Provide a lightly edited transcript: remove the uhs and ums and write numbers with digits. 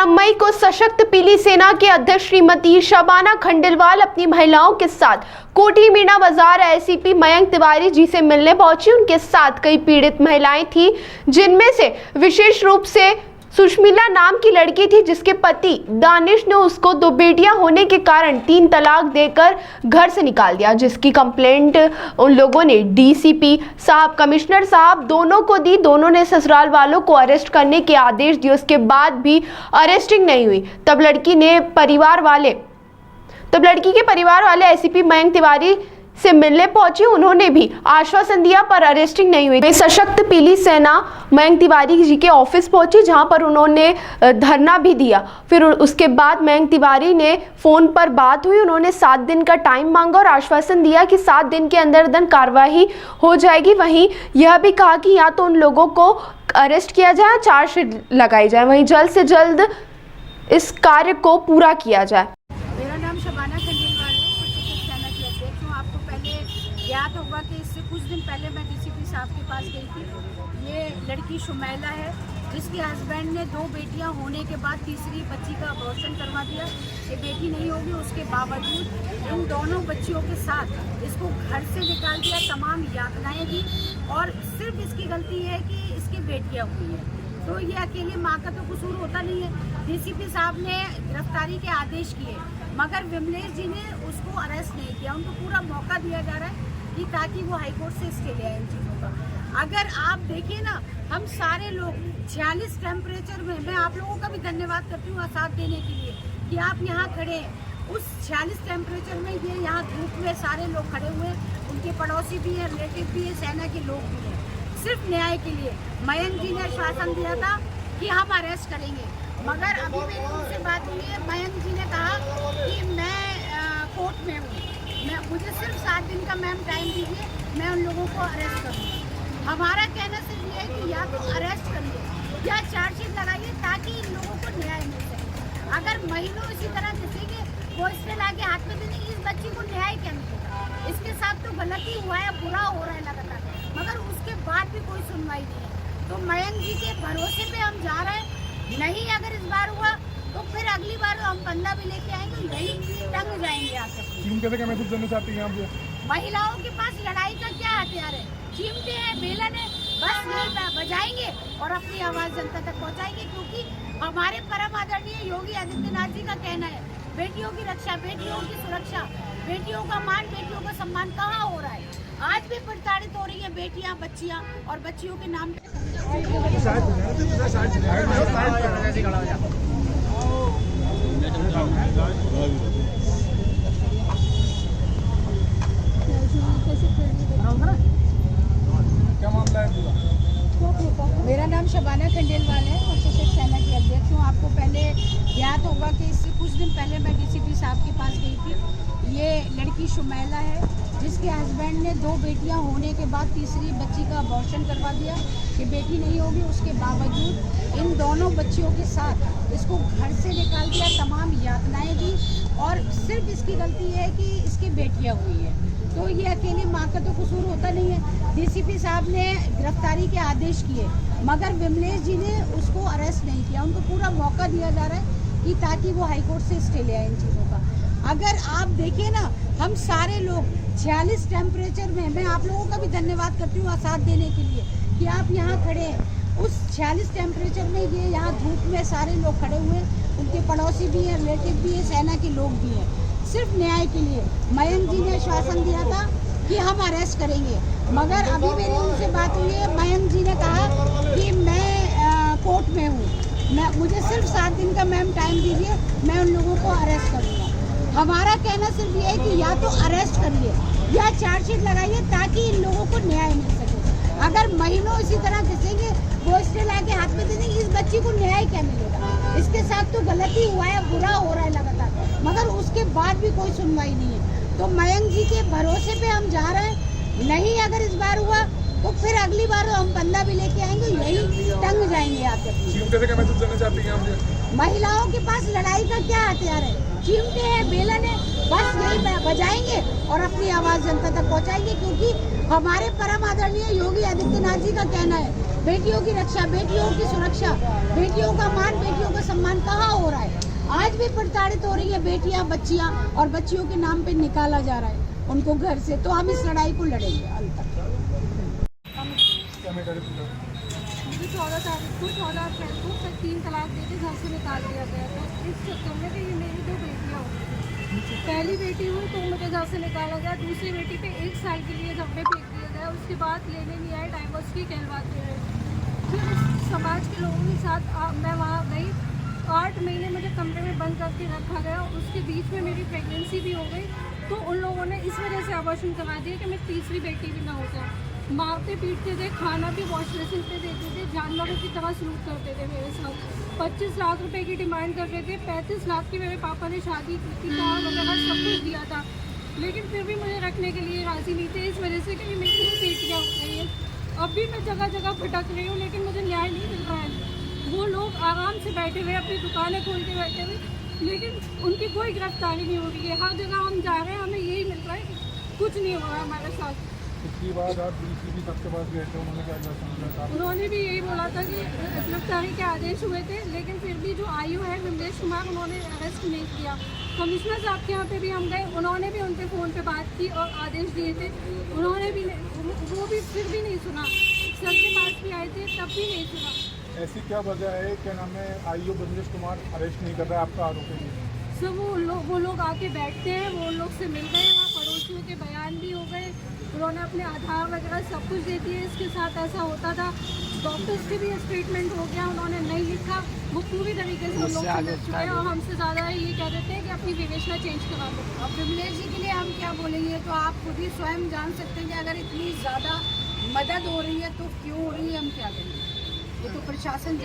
17 मई को सशक्त पीली सेना के अध्यक्ष श्रीमती शबाना खंडेलवाल अपनी महिलाओं के साथ कोठी मीना बाजार एसीपी मयंक तिवारी जी से मिलने पहुंची। उनके साथ कई पीड़ित महिलाएं थी, जिनमें से विशेष रूप से सुष्मिला नाम की लड़की थी, जिसके पति दानिश ने उसको 2 बेटियां होने के कारण 3 तलाक देकर घर से निकाल दिया, जिसकी कंप्लेंट उन लोगों ने डीसीपी साहब, कमिश्नर साहब दोनों को दी। दोनों ने ससुराल वालों को अरेस्ट करने के आदेश दिए, उसके बाद भी अरेस्टिंग नहीं हुई। तब लड़की के परिवार वाले एसीपी मयंक तिवारी से मिलने पहुंचे। उन्होंने भी आश्वासन दिया, पर अरेस्टिंग नहीं हुई। सशक्त पीली सेना मयंक तिवारी जी के ऑफिस पहुंची, जहां पर उन्होंने धरना भी दिया। फिर उसके बाद मयंक तिवारी ने फोन पर बात हुई। उन्होंने 7 दिन का टाइम मांगा और आश्वासन दिया कि 7 दिन के अंदर कार्रवाई हो जाएगी। वहीं यह भी कहा कि या तो उन लोगों को अरेस्ट किया जाए, चार्जशीट लगाई जाए, वहीं जल्द से जल्द इस कार्य को पूरा किया जाए। मेरा नाम शबाना खंडेलवाल है, सशक्त सेना की अध्यक्ष हूँ। आपको पहले याद होगा कि इससे कुछ दिन पहले मैं डीसीपी साहब के पास गई थी। ये लड़की शुमैला है, जिसके हस्बैंड ने 2 बेटियां होने के बाद तीसरी बच्ची का अबॉर्शन करवा दिया। ये बेटी नहीं होगी, उसके बावजूद इन दोनों बच्चियों के साथ इसको घर से निकाल दिया, तमाम यातनाएं दी, और सिर्फ इसकी गलती है कि इसकी बेटियाँ हुई हैं। तो ये अकेले माँ का तो कसूर होता नहीं है। डीसीपी साहब ने गिरफ्तारी के आदेश किए, मगर विमलेश जी ने उसको अरेस्ट नहीं किया। उनको पूरा मौका दिया जा रहा है कि ताकि वो हाईकोर्ट से स्टे ले आए इन चीज़ों का। अगर आप देखिए ना, हम सारे लोग 46 टेम्परेचर में, मैं आप लोगों का भी धन्यवाद करती हूँ साथ देने के लिए कि आप यहाँ खड़े हैं। उस 46 टेम्परेचर में ये यहाँ धूप में सारे लोग खड़े हुए हैं। उनके पड़ोसी भी हैं, रिलेटिव भी हैं, सेना के लोग भी हैं, सिर्फ न्याय के लिए। मयंक जी ने आश्वासन दिया था कि हम अरेस्ट करेंगे, मगर अभी मेरी उनसे बात हुई है। मयंक जी ने कहा कि मैं कोर्ट में हूँ, मुझे सिर्फ 7 दिन का मैम टाइम दीजिए, मैं उन लोगों को अरेस्ट करूँगी। हमारा कहना सिर्फ ये है कि या तो अरेस्ट करिए या चार्जशीट लगाइए, ताकि इन लोगों को न्याय मिल सके। अगर महीनों इसी तरह घिसेंगे, वो इससे लाके हाथ में देंगे, इस बच्ची को न्याय क्या मिलेगा? इसके साथ तो गलती हुआ है, बुरा हो रहा है लगातार, मगर उसके बाद भी कोई सुनवाई नहीं है। तो मयंक जी के भरोसे पे हम जा रहे हैं। नहीं अगर इस बार हुआ तो फिर अगली बार हम बंदा भी लेके आएंगे, यही टंग जाएंगे आकर। क्या मैसेज देना चाहती हैं आप? महिलाओं के पास लड़ाई का क्या हथियार है? चिमटे हैं, बेलन है, बस यही बजाएंगे और अपनी आवाज़ जनता तक पहुंचाएंगे। क्योंकि हमारे परम आदरणीय योगी आदित्यनाथ जी का कहना है, बेटियों की रक्षा, बेटियों की सुरक्षा, बेटियों का मान, बेटियों का सम्मान कहाँ हो रहा है? आज भी प्रताड़ित हो रही है बेटियां, बच्चियां, और बच्चियों के नाम क्या मामला है पूरा? मेरा नाम शबाना खंडेलवाल है और सशक्त सेना की अध्यक्ष हूँ। आपको पहले याद होगा कि इससे कुछ दिन पहले मैं डीसीपी साहब के पास गई थी। ये लड़की शुमैला है, जिसके हस्बैंड ने 2 बेटियां होने के बाद तीसरी बच्ची का अबॉर्शन करवा दिया। कि बेटी नहीं होगी, उसके बावजूद इन दोनों बच्चियों के साथ इसको घर से निकाल दिया, तमाम यातनाएं दी, और सिर्फ इसकी गलती है कि इसकी बेटियां हुई हैं। तो ये अकेले माँ का तो कसूर होता नहीं है। डीसीपी साहब ने गिरफ्तारी के आदेश किए, मगर विमलेश जी ने उसको अरेस्ट नहीं किया। उनको पूरा मौका दिया जा रहा है कि ताकि वो हाईकोर्ट से स्टे ले आए इन चीज़ों का। अगर आप देखिए ना, हम सारे लोग 46 टेम्परेचर में, मैं आप लोगों का भी धन्यवाद करती हूँ साथ देने के लिए कि आप यहाँ खड़े हैं। उस 46 टेम्परेचर में ये यहाँ धूप में सारे लोग खड़े हुए हैं, उनके पड़ोसी भी हैं, रिलेटिव भी हैं, सेना के लोग भी हैं, सिर्फ न्याय के लिए। मयंक जी ने आश्वासन दिया था कि हम अरेस्ट करेंगे, मगर अभी मेरी उनसे बात हुई है। मयंक जी ने कहा कि मैं कोर्ट में हूँ, मुझे सिर्फ 7 दिन का मैम टाइम दीजिए, मैं उन लोगों को अरेस्ट करूँगा। हमारा कहना सिर्फ ये है कि या तो अरेस्ट करिए या चार्जशीट लगाइए, ताकि इन लोगों को न्याय मिल सके। अगर महीनों इसी तरह घिसेंगे, वो इससे लाके हाथ में देंगे, इस बच्ची को न्याय क्या मिलेगा? इसके साथ तो गलती हुआ है, बुरा हो रहा है लगातार, मगर उसके बाद भी कोई सुनवाई नहीं है। तो मयंक जी के भरोसे पे हम जा रहे हैं। नहीं अगर इस बार हुआ तो फिर अगली बार हम बंदा भी लेके आएंगे, यही टंग जाएंगे आकर। क्या मैसेज देना चाहती हैं आप? महिलाओं के पास लड़ाई का क्या हथियार है? चिमटे हैं, बेलन है, बस यही बजाएंगे और अपनी आवाज जनता तक पहुंचाएंगे, क्योंकि हमारे परम आदरणीय योगी आदित्यनाथ जी का कहना है बेटियों की रक्षा, बेटियों की सुरक्षा, बेटियों का मान, बेटियों का सम्मान कहाँ हो रहा है। आज भी प्रताड़ित हो रही है बेटियां, बच्चियां, और बच्चियों के नाम पे निकाला जा रहा है उनको घर से। तो हम इस लड़ाई को लड़ेंगे अंत तक। क्या मैं करे पूजा? मुझे 14 तारीख को 14 अप्रैल को 3 तलाक देके घर से निकाल दिया गया। तो इस चक्कर में कि ये मेरी 2 बेटियाँ हुई। पहली बेटी हुई तो मुझे घर से निकाला गया, दूसरी बेटी पे 1 साल के लिए घर पे फेंक दिया गया। उसके बाद लेने नहीं आए, डाइवोर्स की कहलवाते रहे। फिर समाज के लोगों के साथ मैं वहाँ गई, 8 महीने मुझे कमरे में बंद करके रखा गया। उसके बीच में मेरी प्रेगनेंसी भी हो गई, तो उन लोगों ने इस वजह से अबॉर्शन करवा दिया कि मैं तीसरी बेटी भी ना हो जाए। मारते पीटते थे, खाना भी वॉश बेसिन पे देते थे, जानवरों की तरह सलूक करते थे मेरे साथ। 25 लाख रुपए की डिमांड कर रहे थे, 35 लाख की मेरे पापा ने शादी की थी, कार वगैरह सब कुछ दिया था, लेकिन फिर भी मुझे रखने के लिए राजी नहीं थे, इस वजह से कि मेरी 2 बेटियाँ हो गई हैं। अब भी मैं जगह जगह भटक रही हूँ, लेकिन मुझे न्याय नहीं मिल रहा है। वो लोग आराम से बैठे हुए, अपनी दुकानें खोल के बैठे हुए, लेकिन उनकी कोई गिरफ्तारी नहीं हो रही है। हर जगह हम जा रहे हैं, हमें यही मिल रहा है कि कुछ नहीं हो रहा हमारे साथ। इसके बाद आप डीसीपी सबके पास गए थे, उन्होंने क्या किया? उन्होंने भी यही बोला था कि गिरफ्तारी के आदेश हुए थे, लेकिन फिर भी जो आयु है विमलेश कुमार, उन्होंने अरेस्ट नहीं किया। कमिश्नर साहब के यहाँ पे भी हम गए, उन्होंने भी उनके फ़ोन पे बात की और आदेश दिए थे, उन्होंने भी वो भी फिर भी नहीं सुना। सर के पास भी आए थे, तब भी नहीं सुना। ऐसी क्या वजह है, क्या नाम है, आईओ विमलेश कुमार अरेस्ट नहीं कर रहा है? आपका आरोप है? सब वो लोग आके बैठते हैं, वो लोग से मिल गए, वहाँ पड़ोसियों के बयान भी हो गए, उन्होंने अपने आधार वगैरह सब कुछ दे दिए। इसके साथ ऐसा होता था, डॉक्टर्स के भी स्टेटमेंट हो गया, उन्होंने नहीं लिखा, वो पूरी तरीके से उन लोग समझ चुके हैं और हमसे ज़्यादा ये कह देते हैं कि अपनी विवेचना चेंज करा दो। अब विमलेश जी के लिए हम क्या बोलेंगे, तो आप खुद ही स्वयं जान सकते हैं कि अगर इतनी ज़्यादा मदद हो रही है तो क्यों हो रही है, हम क्या करेंगे। ये तो प्रशासन